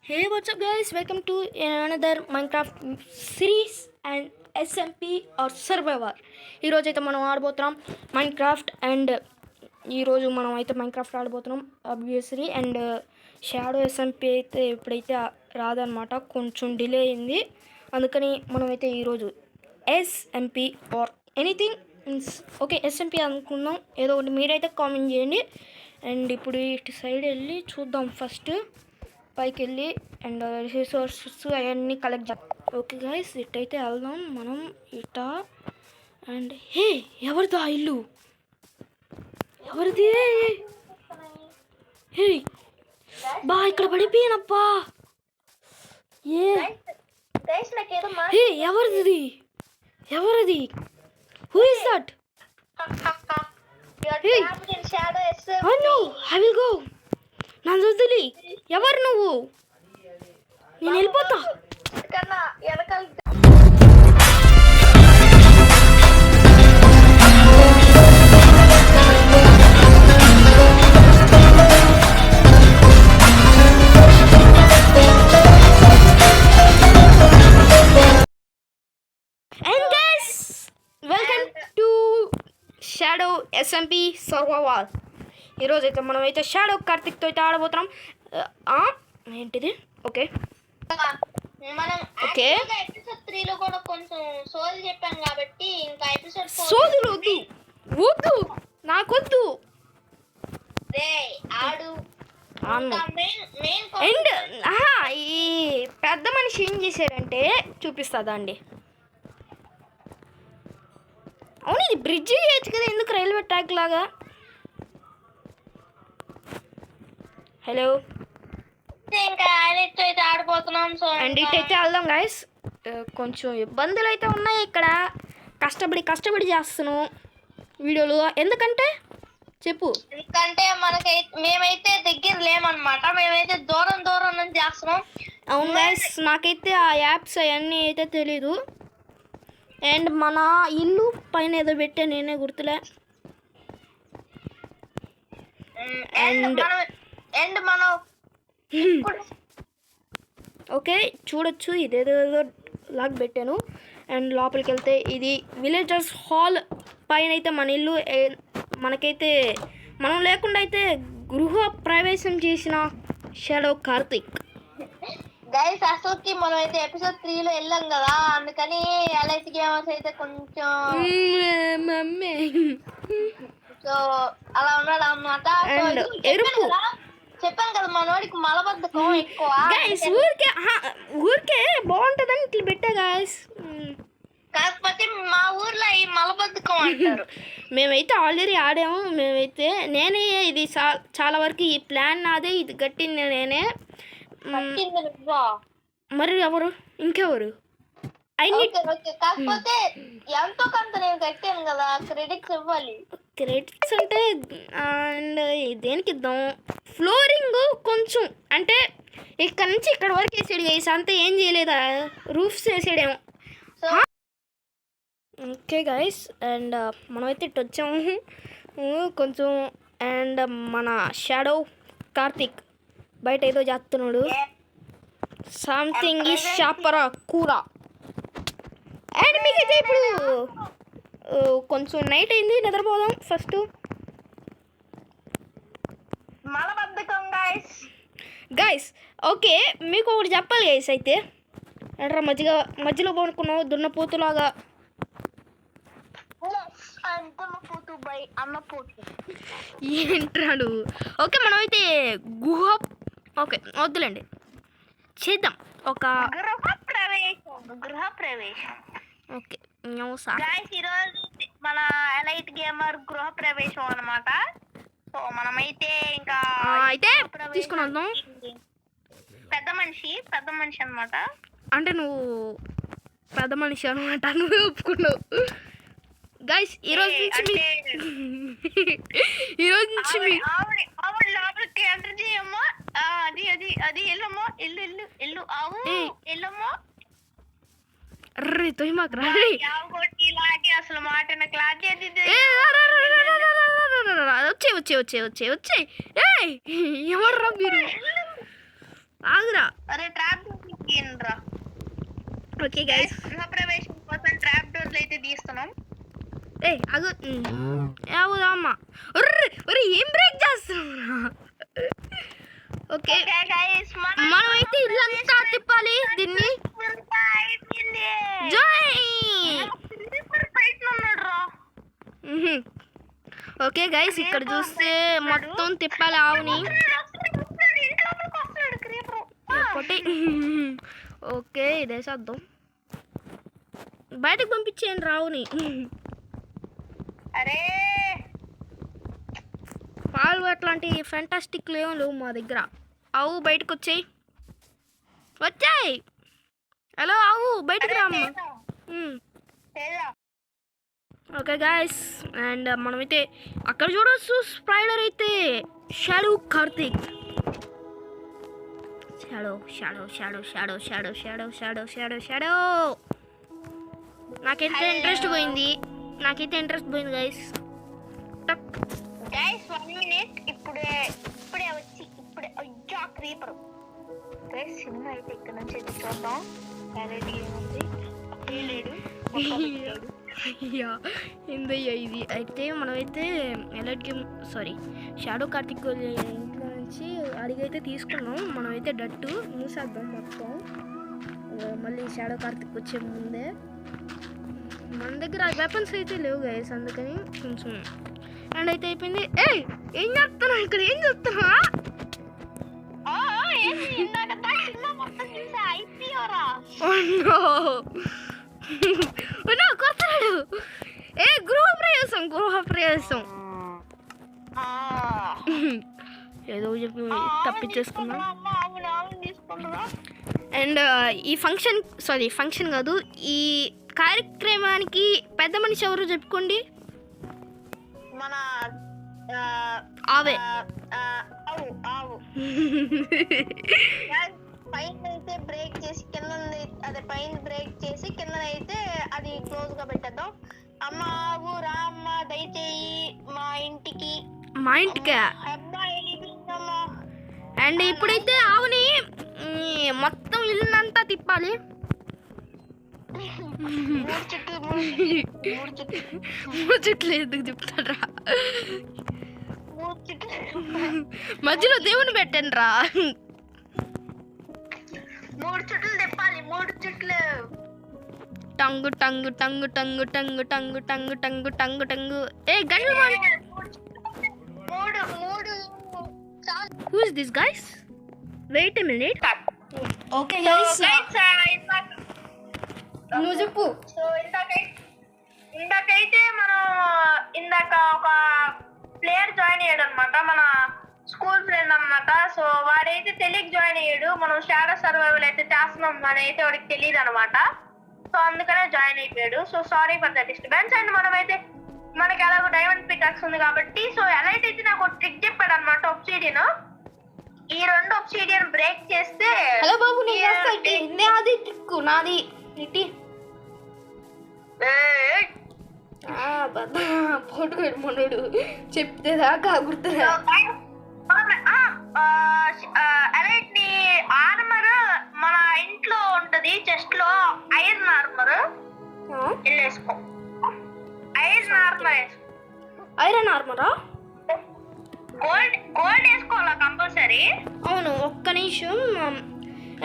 Hey, what's up, guys? Welcome to another Minecraft series and SMP or Survivor. ఈరోజు అయితే మనం ఆడబోతున్నాం Minecraft and ఈరోజు మనం అయితే మైన్క్రాఫ్ట్ ఆడబోతున్నాం ఆబ్వియస్లీ అండ్ షాడో ఎస్ఎంపీ అయితే ఎప్పుడైతే రాదనమాట కొంచెం డిలే అయింది. అందుకని మనమైతే ఈరోజు SMP or anything means okay SMP అనుకుందాం. ఏదో ఒకటి మీరైతే కామెంట్ చేయండి. అండ్ ఇప్పుడు ఇటు సైడ్ వెళ్ళి చూద్దాం. ఫస్ట్ పైకి వెళ్ళి అండ్ రిసోర్సెస్ అవన్నీ కలెక్ట్ చేద్దాం. ఓకే గైస్, ఇట్టయితే వెళ్దాం మనం ఇట. అండ్ హే, ఎవరిదా ఇల్లు? ఎవరిది? హే బా, ఇక్కడ పడిపోయానప్పా. ఏ హే, ఎవరిది? ఎవరిది? Who is that? I will go. నన్ను వదిలి. ఎవరు నువ్వు? నేను వెళ్ళిపోతా. Welcome to shadow SMP survival. ఈరోజు అయితే మనం అయితే షాడో కార్తిక్తో అయితే ఆడబోతున్నాం. ఏంటిది? ఓకే ఓకే, సోదులు వద్దు వద్దు, నాకొద్దు. అండ్ ఈ పెద్ద మనిషి ఏం చేశాడంటే చూపిస్తుందా అండి. అవును, ఇది బ్రిడ్జి చేయొచ్చు కదా, ఎందుకు రైల్వే ట్రాక్ లాగా? హలో, అండ్ ఇటైతే వెళ్దాం గైస్. కొంచెం ఇబ్బందులు అయితే ఉన్నాయి ఇక్కడ. కష్టపడి చేస్తున్నాం వీడియోలు. ఎందుకంటే చెప్పు. ఎందుకంటే మేమైతే దగ్గర లేమన్నమాట, మేమైతే దూరం నుంచి చేస్తున్నాం. అవును గైస్, నాకైతే ఆ యాప్స్ అవన్నీ అయితే తెలీదు. అండ్ మన ఇల్లు పైన ఏదో పెట్టే, నేనే గుర్తులే. అండ్ మనం ఓకే చూడొచ్చు, ఇదేదో లాగ్ పెట్టాను. అండ్ లోపలికి వెళ్తే ఇది విలేజర్స్ హాల్ పైన అయితే మన ఇల్లు. మనకైతే మనం లేకుండా అయితే గృహ ప్రవేశం చేసిన షాడో కార్తిక్. గైస్, అసలుకి మనం అయితే ఎపిసోడ్ 3లో వెళ్ళాం కదా, అందుకని ఎలైట్ గేమర్స్ అయితే కొంచెం సో అలా ఉన్నాడు అన్నమాట. చెప్పాను కదా మనోడికి మలబద్ధకం ఎక్కువ. ఊరికే బాగుంటుందని ఇట్లా పెట్టా గాయస్. కాకపోతే మా ఊర్లో ఈ మలబద్ధకం అంటారు. మేమైతే ఆల్రెడీ ఆడాము. నేనే ఇది చాలా వరకు ఈ ప్లాన్ నాదే, ఇది కట్టింది నేనే. మరి ఎవరు? ఇంకెవరు? కాకపోతే ఎంతో కొంత నేను కట్టాను కదా, క్రెడిట్స్ ఇవ్వాలి. క్రెడిట్స్ అంటే అండ్ దేనికి ఇద్దాం? ఫ్లోరింగ్ కొంచెం అంటే ఇక్కడ నుంచి ఇక్కడ వరకు వేసాడు గైస్, అంతా ఏం చేయలేదా? రూఫ్స్ వేసాడేమో. ఓకే గైస్, అండ్ మనమైతే ఇటు వచ్చాము కొంచెం. అండ్ మన షాడో కార్తిక్ బయట ఏదో చేస్తున్నాడు. సంథింగ్ ఈ షాపరా కూర. అండ్ మీకైతే ఇప్పుడు కొంచెం నైట్ అయింది, నిద్రపోదాం ఫస్ట్. గైస్ ఓకే, మీకు ఒకటి చెప్పాలి గైస్. అయితే అంటారా మధ్యలో పడుకున్నావు దున్నపోతులాగా. ఏంట్రాడు? ఓకే, మనమైతే గుహ ఓకే వద్దులేండి, చేద్దాం ఒక గృహ ప్రవేశం. ఓకే ఈరోజు మన ఎలైట్ గేమర్ గృహ ప్రవేశం అన్నమాట. సో మనమైతే ఇంకా అయితే తీసుకుని వద్దాం. పెద్ద మనిషి అన్నమాట. అంటే నువ్వు పెద్ద మనిషి అనమాట, నువ్వే ఒప్పుకున్నావు. గైస్ ఈరోజు నుంచి ఆవిడ లోపలికి ఎంటర్ చేయమ్మా. అది వెళ్ళమ్మా, ఇల్లు ఆవు వెళ్ళమ్మా. అర్రే తొయ్యి మాకు రా. అసలు మాట క్లాస్ వచ్చే ఎవర్రా మీరు? ఆగురా. ఓకే గైస్, గృహప్రవేశం కోసం ట్రాప్ డోర్లు అయితే తీస్తున్నాం. ఏ అగు అవుదమ్మా, ఒర్రి ఏం బ్రేక్ చేస్తున్నా. ఓకే గైస్ మనమైతే ఇల్లంతా తిప్పాలి దీన్ని. జై ఓకే గైస్, ఇక్కడ చూస్తే మొత్తం తిప్పాలి ఆవుని ఒకటి. ఓకే ఇదేసేద్దాం, బయటకు పంపించేయండి రావుని. అరే పాలు అట్లాంటి ఫెంటాస్టిక్ లేవు మా దగ్గర. ఆవు బయటకు వచ్చాయి, వచ్చాయి. హలో ఆవు బయటకు రామ్మా. ఓకే గాయస్, అండ్ మనమైతే అక్కడ చూడొచ్చు స్పైడర్ అయితే shadow Karthik. Shadow shadow shadow shadow shadow shadow shadow shadow shadow నాకైతే ఇంట్రెస్ట్ పోయింది గైస్. Guys 1 minute. ఇప్పుడే వచ్చి అయ్యా క్రీపర్. గైస్ సినిమా అయితే ఇక్కడ నుంచి అయితే చూద్దాం. క్వాలిటీ ఏముంది లేడు. అయ్యా ఏందయ్యా ఇది. అయితే మనమైతే alert game sorry shadow Karthik ఇంట్లో నుంచి అడిగైతే తీసుకున్నాం. మనమైతే డట్టు మూసేద్దాం మొత్తం, మళ్ళీ షాడో కార్తిక్ వచ్చే ముందే. మన దగ్గర వెపన్స్ అయితే లేవు గైస్, అందుకని కొంచెం అండ్ అయితే అయిపోయింది. ఏం చేస్తున్నా ఇక్కడ, ఏం చేస్తున్నా? కొడతాడు. గృహప్రవేశం ఏదో చెప్పి తప్పించేసుకున్నాం. అండ్ ఈ ఫంక్షన్ కాదు, ఈ కార్యక్రమానికి పెద్ద మనిషి ఎవరు చెప్పుకోండి. మన ఆవే. పైన అయితే బ్రేక్ చేసి కింద పైన బ్రేక్ చేసి కింద అయితే అది క్లోజ్ గా పెట్టేద్దాం. అమ్మ ఆవు రామ్మ దయచేయి మా ఇంటికి. అండ్ ఇప్పుడైతే ఆవుని మొత్తం ఇల్లంతా తిప్పాలి. మూడు చుట్లు ఎందుకు చెప్తాడ్రా, మధ్యలో దేవుని పెట్టండి రా. 3 చుట్లు తిప్పాలి. 3 చుట్లు. టంగు టంగు టంగు టంగు టంగు టంగు టంగు టంగు టంగు టంగు. ఏ గంటలు Who is this guys? Wait a minute. Okay guys. నువ్వు చెప్పు. సో ఇందాకైతే మనం ఒక ప్లేయర్ జాయిన్ అయ్యాడు అనమాట, మన స్కూల్ ఫ్రెండ్ అనమాట. సో వాడైతే తెలియక జాయిన్ అయ్యాడు. మనం షాడో సర్వైవల్ అయితే చేస్తున్నాం అని అయితే వాడికి తెలియదు అనమాట. సో అందుకనే జాయిన్ అయిపోయాడు. So sorry for the disturbance. And మనమైతే మనకి ఎలాగో డైమండ్ పికాక్స్ ఉంది కాబట్టి, సో ఎలైట్ అయితే నాకు ఒక ట్రిక్ చెప్పాడు అనమాట. ఒబ్సిడియన్, ఈ 2 ఒబ్సిడియన్ బ్రేక్ చేస్తే. హలో బాబు, నాది ట్రిక్, నాది ఇటీ పోటు మనోడు చెప్తే దాకా గుర్తురా. ఎలైట్ ని ఆర్మర్ మన ఇంట్లో ఉంటది, చెస్ట్ లో ఐరన్ ఆర్మర్ వేసుకో. ఐరన్ ఆర్మరా? గోల్డ్ వేసుకోవాలా కంపల్సరీ? అవును, ఒక్క నిమిషం.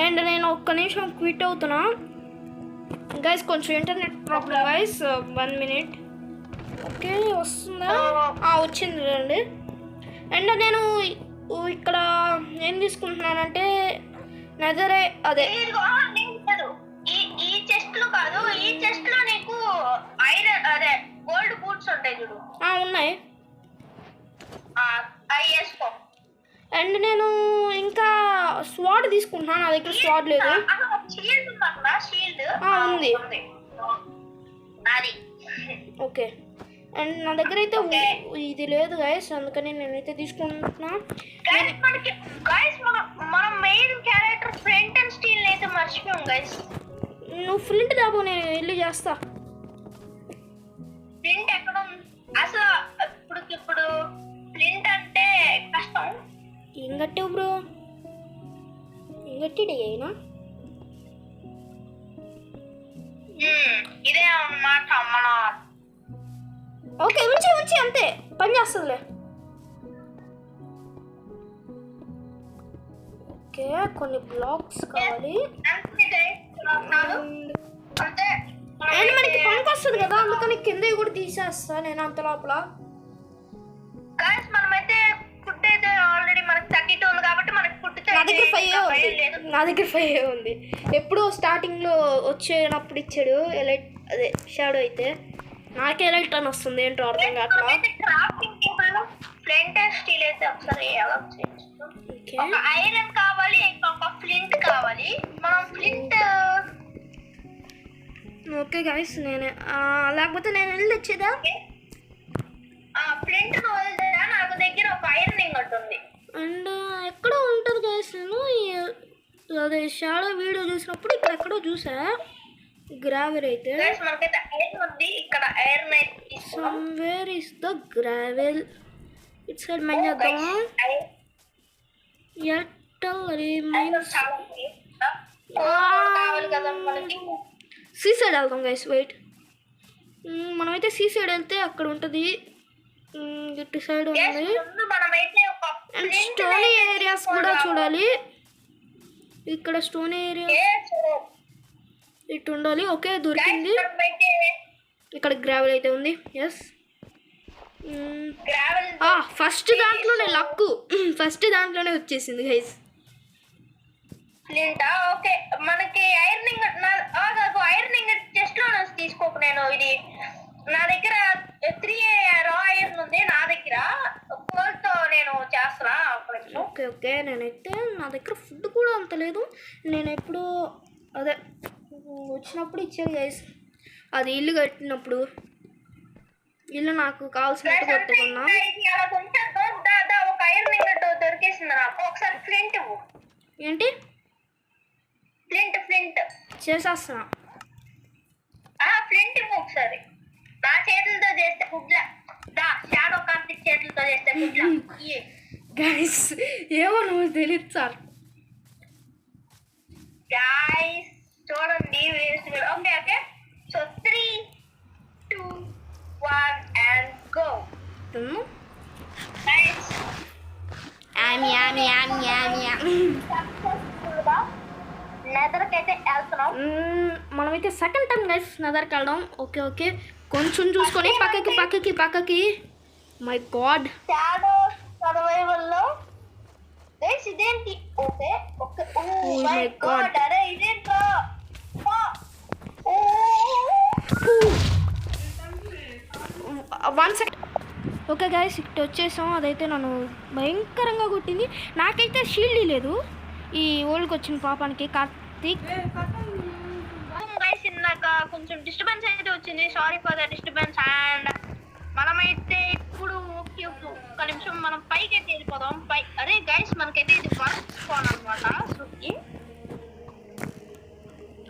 అండ్ నేను ఒక్క నిమిషం క్విట్ అవుతున్నా గైస్, కొంచెం internet problem guys. 1 minute. Okay వస్తుందా? వచ్చింది రండి. అండ్ నేను ఇక్కడ ఏం తీసుకుంటున్నానంటే నెదరే అదే ఈ చెస్ట్ లో కాదు, ఈ చెస్ట్ లో నీకు ఐరన్ అదే గోల్డ్ బూట్స్ ఉంటాయి చూడు. ఉన్నాయి, అవి వేసుకో. అండ్ నేను ఇంకా స్వాడ్ తీసుకుంటున్నాను. నా దగ్గర స్వాడ్ లేదు. ఉంది. ఓకే, అండ్ నా దగ్గర అయితే ఇది లేదు గైస్, అందుకని నేనైతే తీసుకుంటున్నా. మనం main character front and steel అయితే మర్చిపోయాం గైస్. నువ్వు ఫ్లింట్ దాబో, నేను ఇల్లు చేస్తా. ఫ్లింట్ ఎక్కడ అసలు? ఇప్పుడు ఫ్లింట్ అంటే కష్టం. ఏం కట్టావు బ్రో? ఏం కట్టిడే అయినా ఇదే అన్నమాట మన ఓకే ఉంచి అంతే పని చేస్తుందిలే. ఓకే కొన్ని బ్లాక్స్ కావాలి అంతే. అండ్ మనకి పనికి వస్తుంది కదా, అందుకని కింద కూడా తీసేస్తా నేను అంత లోపల. గైస్ మనమైతే ఫుడ్ అయితే ఆల్రెడీ మనకి 32 ఉంది కాబట్టి మనకి ఫుడ్ నా దగ్గర 5 ఉంది. ఎప్పుడో స్టార్టింగ్ లో వచ్చేటప్పుడు ఇచ్చాడు ఎలైట్, అదే షాడో అయితే నాకే ఎలైట్ అని వస్తుంది ఏంటో అర్థం కావట్లా. క్రాఫ్టింగ్ టేబుల్ ఫ్లింట్ స్టీల్ అయితే ఒకసారి ఎలా ఒక ఐరన్ కావాలి, ఇంకొక ఫ్లింట్ కావాలి. మనం ఫ్లింట్ ఓకే గైస్ నేనే లేకపోతే నేను వెళ్ళి తెచ్చేదా? ఫ్లింట్ వదిలేదా, నాకు దగ్గర ఒక ఐరన్ ఇంగట్ ఉంది. అండ్ ఎక్కడో ఉంటుంది గైస్, నేను అదే షాడో వీడియో చూసినప్పుడు ఇక్కడ ఎక్కడో చూసా గ్రావెల్ అయితే. మనకైతే ఐరన్ ఉంది, ఇక్కడ ఐరన్ అయితే somewhere is the gravel its side mine చేద్దాం. ఎట్టల్ రిమైన్స్ కావాలి కదా మనకి. సీ సైడ్ వెళ్దాం గైస్, వెయిట్. మనమైతే సీ సైడ్ వెళ్తే అక్కడ ఉంటుంది, ఇటు సైడ్ ఉంది. అండ్ స్టోనీ ఏరియాస్ కూడా చూడాలి. ఇక్కడ స్టోనీ ఏరియా ఇటు ఉండాలి. ఓకే దొరికింది. ఇక్కడ గ్రావెల్ అయితే ఉంది. ఎస్ ఫస్ట్ దాంట్లోనే లక్కు, ఫస్ట్ దాంట్లోనే వచ్చేసింది గైస్. ఓకే మనకి ఐరన్ చెస్ట్ లో తీసుకోకు. నేను ఇది నా దగ్గర 3 రా ఐరన్ ఉంది నా దగ్గర, కోల్తో నేను చేస్తున్నా. ఓకే నేనైతే నా దగ్గర ఫుడ్ కూడా అంత లేదు. నేను ఎప్పుడు అదే వచ్చినప్పుడు ఇచ్చాను గైస్, అది ఇల్లు కట్టినప్పుడు. ఇల్లు నాకు కావాల్సినట్టు కట్టుకున్నా. ఒక ఐరన్ ఇంగట్ దొరికేసింది నాకు. ఒకసారి ఫ్లింట్ ఏంటి ఫ్లింట్ చేసేస్తున్నా. ఫ్లింట్ ఒకసారి నా చేతులతో చేస్తే గుడ్ల షాడో కార్తిక్ చేతులతో చేస్తే గుడ్ల. గైస్ ఏమో నువ్వు తెలియదు సార్. గైస్ చూడండి. Okay so 3, 2, 1 and go. Guys నెదర్కి అయితే వెళ్తున్నాం. మనమైతే సెకండ్ టైం గైస్ నెదర్కి వెళ్ళడం. ఓకే కొంచెం చూసుకొని పక్కకి. మై గాడ్ షాడో సర్వైవల్ లో గైస్ ఇదేంటి? ఓకే ఓ మై గాడ్ అరే ఇదేంటో. One second. ఓకే గైస్ ఇటు వచ్చేసాం. అదైతే నన్ను భయంకరంగా కొట్టింది. నాకైతే షీల్డ్ లేదు. ఈ ఓల్డ్కి వచ్చిన పాపానికి కార్తీక్ గైస్ ఇందాక కొంచెం డిస్టర్బెన్స్ అయితే వచ్చింది. Sorry for the disturbance. And మనమైతే ఇప్పుడు ఒక్క నిమిషం మనం పైకి అయితే వెళ్ళిపోదాం. అరే గైస్ మనకైతే ఇది ఫస్ట్ స్పాన్ అనమాట.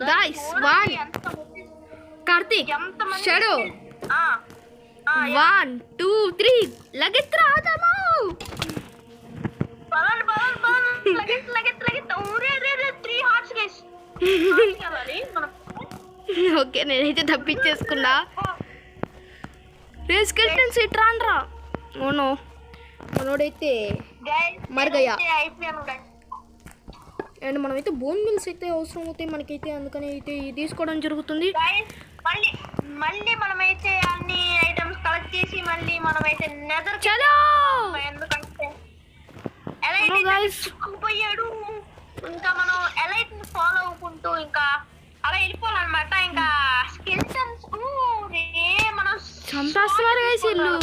గైస్ కార్తీక్ షాడో 1 2 3 లగెత్రా ఆదాము. ఓకే నేనైతే తప్పించేసుకున్నా. రేస్ కెప్టెన్స్ ఇట్రాన్రా. ఓనో మనోడైతే మరగయ్యా. అండ్ మనమైతే బోన్ మిల్స్ అయితే అవసరం అవుతాయి మనకైతే, అందుకని అయితే తీసుకోవడం జరుగుతుంది. మళ్ళీ మనమైతే అన్ని ఐటమ్స్ కలెక్ట్ చేసి మళ్ళీ మనమైతే నెదర్ చలో. ఎందుకంటే పోయాడు ఇంకా మనం ఎలైట్ ని ఫాలో అవ్వుకుంటూ ఇంకా అలా వెళ్ళిపోవాలన్నమాట. ఇంకా స్కెల్టన్స్ మనం చంపేస్తున్నారు గైస్ ఇల్లు.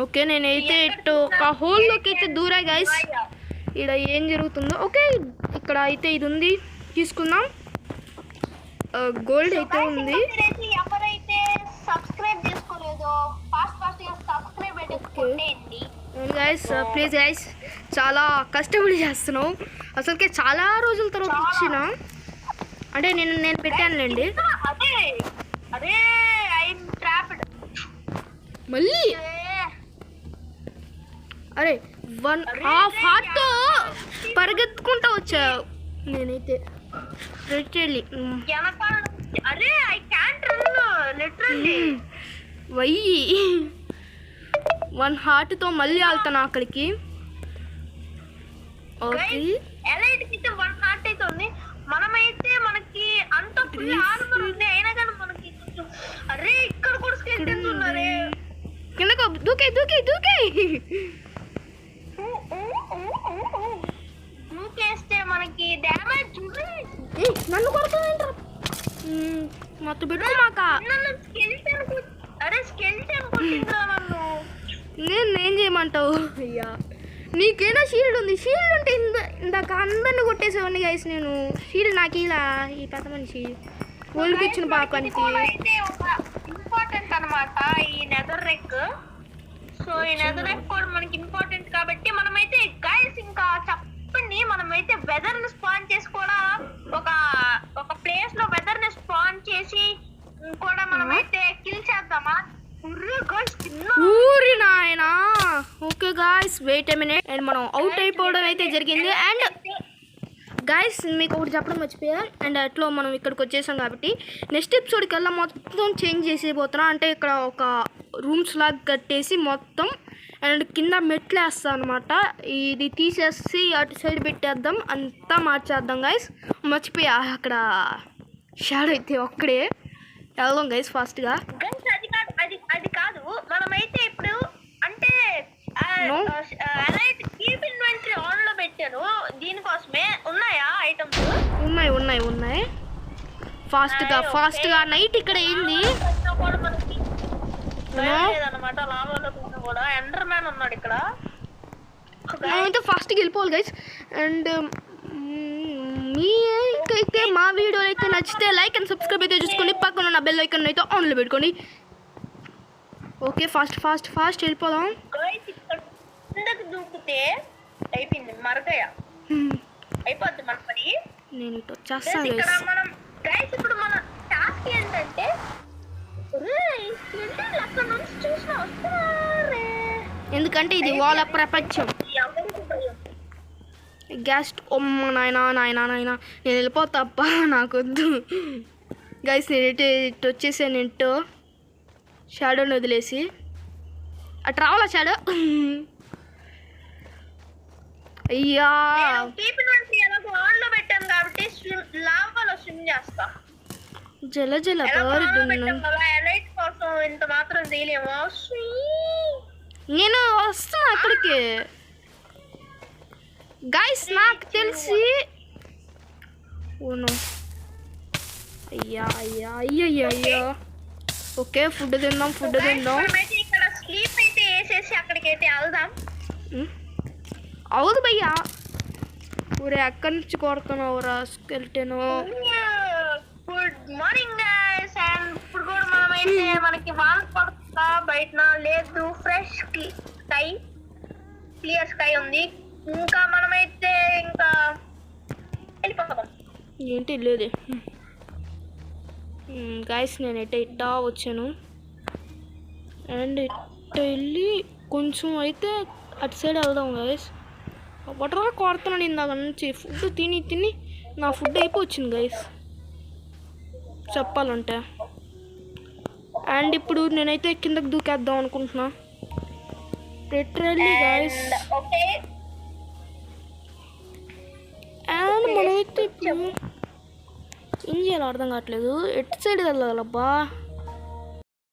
ఓకే నేనైతే ఇటు ఒక హోల్లోకి అయితే దూరా గైస్. ఇక్కడ ఏం జరుగుతుందో. ఓకే ఇక్కడ అయితే ఇది ఉంది, తీసుకుందాం. గోల్డ్ అయితే ఉంది. ఎవరైతే సబ్స్క్రైబ్ చేసుకోలేదో ఫాస్ట్ గా సబ్స్క్రైబ్ అయితే కొట్టేయండి గైస్. ప్లీజ్ గైస్ చాలా కష్టపడి చేస్తున్నాం. అసలుకే చాలా రోజుల తర్వాత వచ్చిన, అంటే నేను పెట్టానులేండి. మళ్ళీ అరే 1.5 హార్ట్ పరిగెత్తుకుంటా వచ్చా నేనైతే. లిటరల్లీ వెనకాల అరే ఐ క్యాంట్ రన్ లిటరల్లీ. వయ్యి 1 హార్ట్తో మళ్ళీ వెళ్తాను అక్కడికి. ఓకే ఎలైట్ కి 1 హార్ట్ అయితే ఉంది. మనమైతే మనకి అంత ఫుల్ ఆర్మర్ ఉంది అయినా కానీ మనకి కొంచెం అరే ఇక్కడ కూడా స్కెల్టన్స్ ఉన్నారే. కిందకు దూకే దూకే దూకే దూకేస్తే మనకి డ్యామేజ్ నన్ను కొడుతుందంటారు మొత్తం పెట్టుకోమాక. నన్ను స్కెల్టన్ అరే స్కెల్టన్ కొట్టిందా నన్ను. ఏం చేయమంటావు అయ్యా? నీకేనా షీల్డ్ ఉంది? షీల్డ్ ఉంటే ఇందాక అందరిని కొట్టేసేవాడిని గైస్. నేను షీల్డ్ నాకు ఇలా ఈ పెద్ద మనిషి ఒలికిచ్చిన పాపానికి ఇంపార్టెంట్ అనమాట ఈ నెదర్ రెక్. సో ఈ నెదర్ రెక్ కూడా మనకి ఇంపార్టెంట్ కాబట్టి మనమైతే గైస్ ఇంకా చెప్పండి, మనమైతే వెదర్ ని స్పాన్ చేసి కూడా ఒక ప్లేస్ లో వెదర్ ని స్పాన్ చేసి కూడా మనమైతే కిల్ చేద్దామా? ఊరి నాయనా. Okay guys wait a minute. And మనం అవుట్ అయిపోవడం అయితే జరిగింది. అండ్ గాయస్ మీకు ఒకటి చెప్పడం మర్చిపోయా. అండ్ అట్లా మనం ఇక్కడికి వచ్చేసాం కాబట్టి నెక్స్ట్ ఎపిసోడ్కి వెళ్ళా మొత్తం చేంజ్ చేసేపోతున్నాం. అంటే ఇక్కడ ఒక రూమ్స్ లాగా కట్టేసి మొత్తం అండ్ కింద మెట్లు వేస్తాం అనమాట. ఇది తీసేసి అటు సైడ్ పెట్టేద్దాం, అంతా మార్చేద్దాం గాయస్. మర్చిపోయా అక్కడ షాడో అయితే ఒక్కడే. వెళ్దాం గైస్ ఫాస్ట్గా. అది కాదు మనమైతే ఇప్పుడు అంటే కీప్ ఇన్వెంటరీ ఆన్ లో పెట్టాను దీనికోసమే. ఉన్నాయా ఐటమ్స్? ఉన్నాయి ఫాస్ట్గా నైట్ ఇక్కడ ఏంది అనమాట. లావాలో కూడా ఎండర్ మ్యాన్ ఉన్నాడు ఇక్కడ. అయితే ఫాస్ట్గా వెళ్ళిపోవాలి గైస్. అండ్ మీకైతే మా వీడియో అయితే నచ్చితే లైక్ అండ్ సబ్స్క్రైబ్ అయితే చూసుకోండి. పక్కన ఉన్న బెల్ ఐకాన్ అయితే ఆన్లో పెట్టుకోండి. ఓకే ఫాస్ట్ వెళ్ళిపోదాం. కిందకి దూకితే అయిపోయింది మరకయ్య అయిపోద్ది మన పని. నేను ఇటు వచ్చేస్తాను ఇక్కడ మనం గైస్ ఇప్పుడు మన టాస్క్ ఏంటంటే అక్కడ నుంచి చూసిన వస్తున్నారే, ఎందుకంటే ఇది వాళ్ళ ప్రపంచం. గ్యాస్ ఒమ్మ నాయనా నేను వెళ్ళిపోతా అప్ప, నాకొద్దు గైస్. నేను ఇటు వచ్చేసాను. ఇంటో షాడోని వదిలేసి అటు రావాలా షాడో? అయ్యా పెట్టాను కాబట్టి లావాలో స్విమ్ చేస్తా. జల కోసం ఇంత మాత్రం చేయలేము. నేను వస్తున్నా అక్కడికి గైస్. నాకు తెలిసి ఓను అయ్యా. ఓకే ఫుడ్ తిందాం. ఇక్కడ స్లీప్ అయితే వేసేసి అక్కడికైతే వెళ్దాం. అవును భయ్యా. ఊరే ఎక్కడి నుంచి కొడుతున్నావురా skeleton? Good morning guys. And ఇప్పుడు కూడా మనమైతే మనకి వాన పడుతుందా బయట? లేదు, ఫ్రెష్ స్కై, క్లియర్ స్కై ఉంది. ఇంకా మనమైతే ఇంకా వెళ్ళిపోతాం. ఏంటి లేదే గైస్. నేను ఇట్టా వచ్చాను. అండ్ ఇట్ట వెళ్ళి కొంచెం అయితే అటు సైడ్ వెళ్దాం గైస్. వాటర్ కొడుతున్నాను ఇందాక నుంచి. ఫుడ్ తిని నా ఫుడ్ అయిపోవచ్చింది గైస్ చెప్పాలంటే. అండ్ ఇప్పుడు నేనైతే కిందకి దూకేద్దాం అనుకుంటున్నా లిటరల్లీ గైస్. అండ్ మనమైతే ఇప్పుడు ఏం చేయాలో అర్థం కావట్లేదు. ఎటు సైడ్ వెళ్ళాలబ్బా?